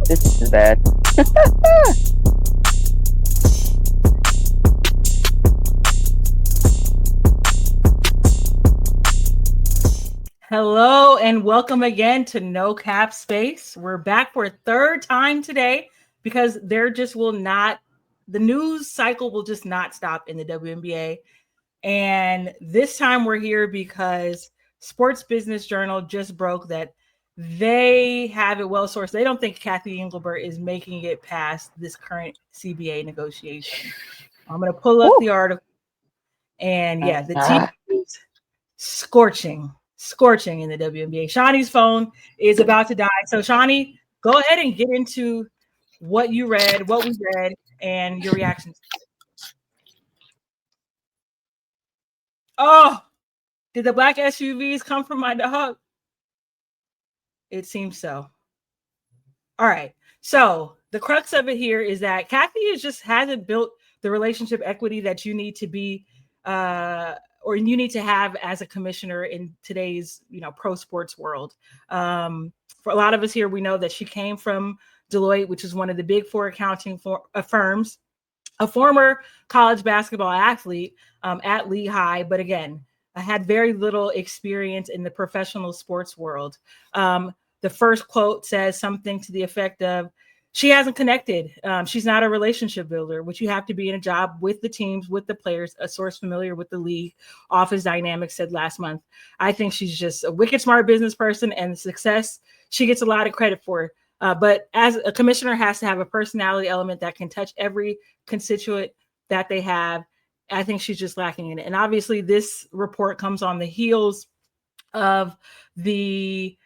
This is bad. Hello and welcome again to No Cap Space. We're back for a third time today because there just will not, the news cycle will just not stop in the WNBA. And this time we're here because Sports Business Journal just broke that they have it well sourced. They don't think Cathy Engelbert is making it past this current CBA negotiation. I'm going to pull up the article. And yeah, the team is scorching in the WNBA. Shawnee's phone is about to die. So Shawnee, go ahead and get into what you read, what we read, and your reactions. Oh, did the black SUVs come from my dog? It seems so. All right. So the crux of it here is that Cathy hasn't built the relationship equity that you need to be or you need to have as a commissioner in today's, pro sports world. For a lot of us here, we know that she came from Deloitte, which is one of the big four accounting firms, a former college basketball athlete at Lehigh, but again, I had very little experience in the professional sports world. The first quote says something to the effect of, she hasn't connected. She's not a relationship builder, which you have to be in a job with the teams, with the players. A source familiar with the league office dynamics said last month. I think she's just a wicked smart business person, and the success she gets a lot of credit for. But as a commissioner has to have a personality element that can touch every constituent that they have. I think she's just lacking in it. And obviously this report comes on the heels of the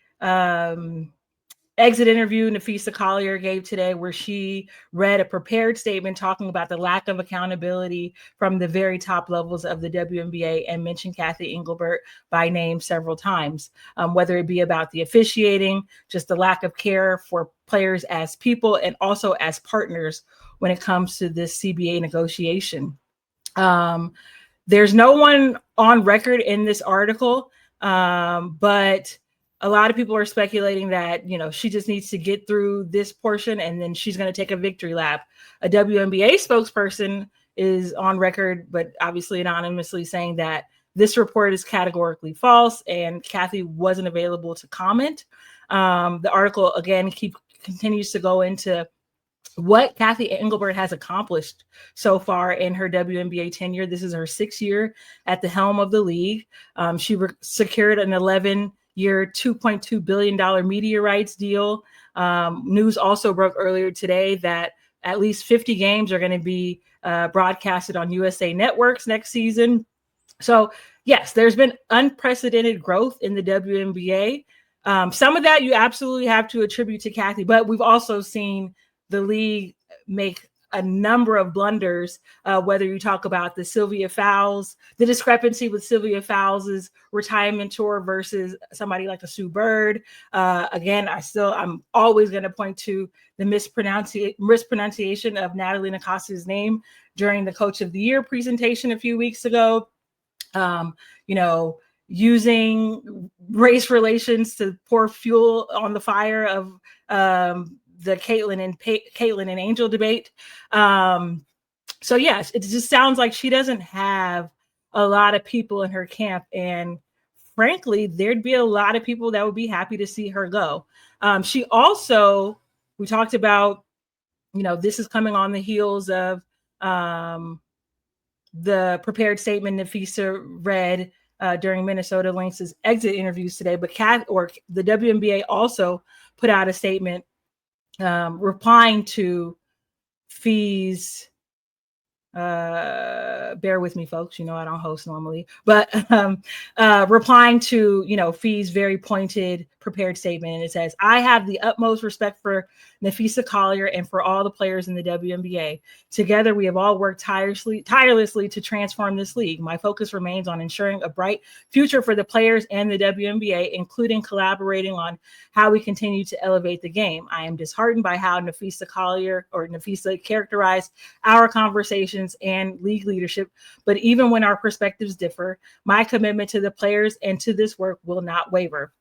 exit interview Nafisa Collier gave today, where she read a prepared statement talking about the lack of accountability from the very top levels of the WNBA and mentioned Cathy Engelbert by name several times, whether it be about the officiating, just the lack of care for players as people and also as partners when it comes to this CBA negotiation. There's no one on record in this article, but a lot of people are speculating that, she just needs to get through this portion and then she's going to take a victory lap. A WNBA spokesperson is on record, but obviously anonymously, saying that this report is categorically false and Cathy wasn't available to comment. The article, again, continues to go into what Cathy Engelbert has accomplished so far in her WNBA tenure. This is her 6th year at the helm of the league. She secured an 11-year, $2.2 billion media rights deal. News also broke earlier today that at least 50 games are going to be broadcasted on USA Networks next season. So, yes, there's been unprecedented growth in the WNBA. Some of that you absolutely have to attribute to Cathy, but we've also seen the league make a number of blunders, whether you talk about the Sylvia Fowles, the discrepancy with Sylvia Fowles' retirement tour versus somebody like a Sue Bird. Again, I'm always going to point to the mispronunciation of Natalie Nakasa's name during the Coach of the Year presentation a few weeks ago. Using race relations to pour fuel on the fire of the Caitlin and Angel debate. So yes, it just sounds like she doesn't have a lot of people in her camp, and frankly, there'd be a lot of people that would be happy to see her go. She also, we talked about, this is coming on the heels of the prepared statement Nafisa read during Minnesota Lynx's exit interviews today, but the WNBA also put out a statement replying to Fee's, bear with me, folks, I don't host normally, but replying to, Fee's very pointed prepared statement. And it says, I have the utmost respect for Nafisa Collier and for all the players in the WNBA. Together, we have all worked tirelessly to transform this league. My focus remains on ensuring a bright future for the players and the WNBA, including collaborating on how we continue to elevate the game. I am disheartened by how Nafisa characterized our conversations and league leadership, but even when our perspectives differ, my commitment to the players and to this work will not waver.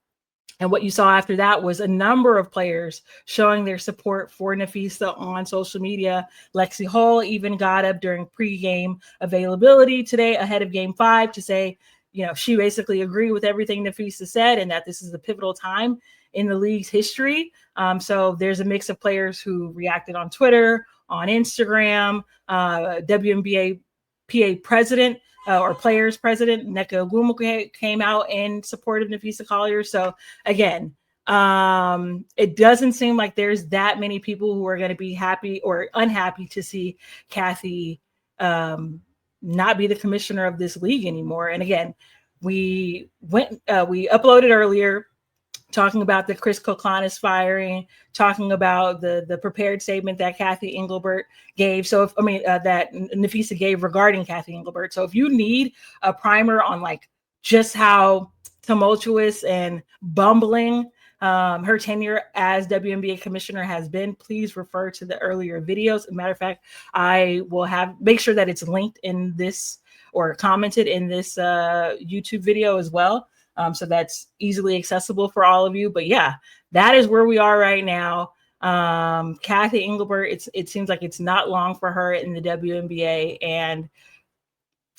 And what you saw after that was a number of players showing their support for Nafisa on social media. Lexi Hull even got up during pregame availability today ahead of Game 5 to say, she basically agreed with everything Nafisa said and that this is a pivotal time in the league's history. So there's a mix of players who reacted on Twitter, on Instagram. WNBA PA president or players president Nneka Ogwumike came out in support of Nafisa Collier. So again, it doesn't seem like there's that many people who are going to be happy or unhappy to see Cathy not be the commissioner of this league anymore. And again, we uploaded earlier talking about the Chris Koklanis firing, talking about the prepared statement that Cathy Engelbert gave. So that Nafisa gave regarding Cathy Engelbert. So if you need a primer on like just how tumultuous and bumbling her tenure as WNBA commissioner has been, please refer to the earlier videos. As a matter of fact, I will make sure that it's linked in this or commented in this YouTube video as well. So that's easily accessible for all of you. But yeah, that is where we are right now. Cathy Engelbert, it seems like it's not long for her in the WNBA. And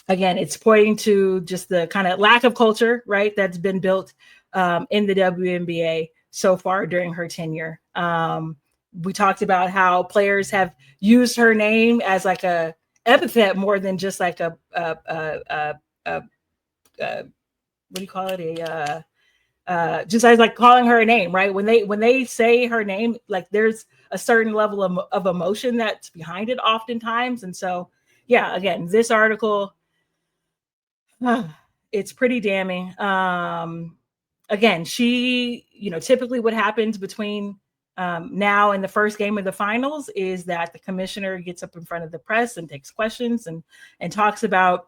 again, it's pointing to just the kind of lack of culture, right, that's been built in the WNBA so far during her tenure. We talked about how players have used her name as like a epithet more than just like a what do you call it? Just as like calling her a name, right? When they say her name, like there's a certain level of emotion that's behind it oftentimes. And so, yeah, again, this article, it's pretty damning. Again, she, typically what happens between now and the first game of the finals is that the commissioner gets up in front of the press and takes questions and talks about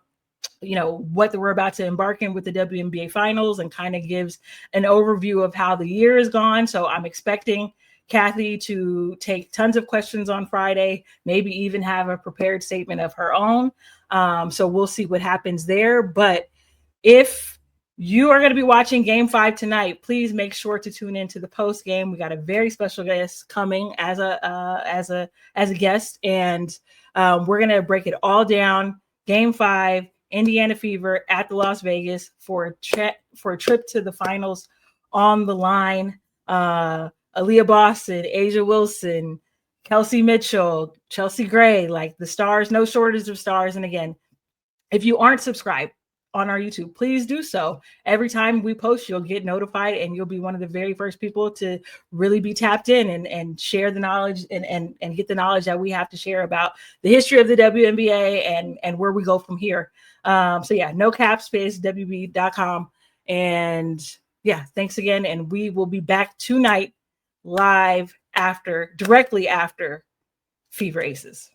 what we're about to embark in with the WNBA finals and kind of gives an overview of how the year has gone. So I'm expecting Cathy to take tons of questions on Friday, maybe even have a prepared statement of her own. So we'll see what happens there. But if you are going to be watching Game 5 tonight, please make sure to tune into the post game. We got a very special guest coming as a guest, and we're going to break it all down. Game 5. Indiana Fever at the Las Vegas for a trip to the finals on the line. Aaliyah Boston, Asia Wilson, Kelsey Mitchell, Chelsea Gray, like the stars, no shortage of stars. And again, if you aren't subscribed on our YouTube, please do so. Every time we post, you'll get notified and you'll be one of the very first people to really be tapped in and share the knowledge and get the knowledge that we have to share about the history of the WNBA and where we go from here. So yeah, no cap space, WB.com. And yeah, thanks again. And we will be back tonight live directly after Fever Aces.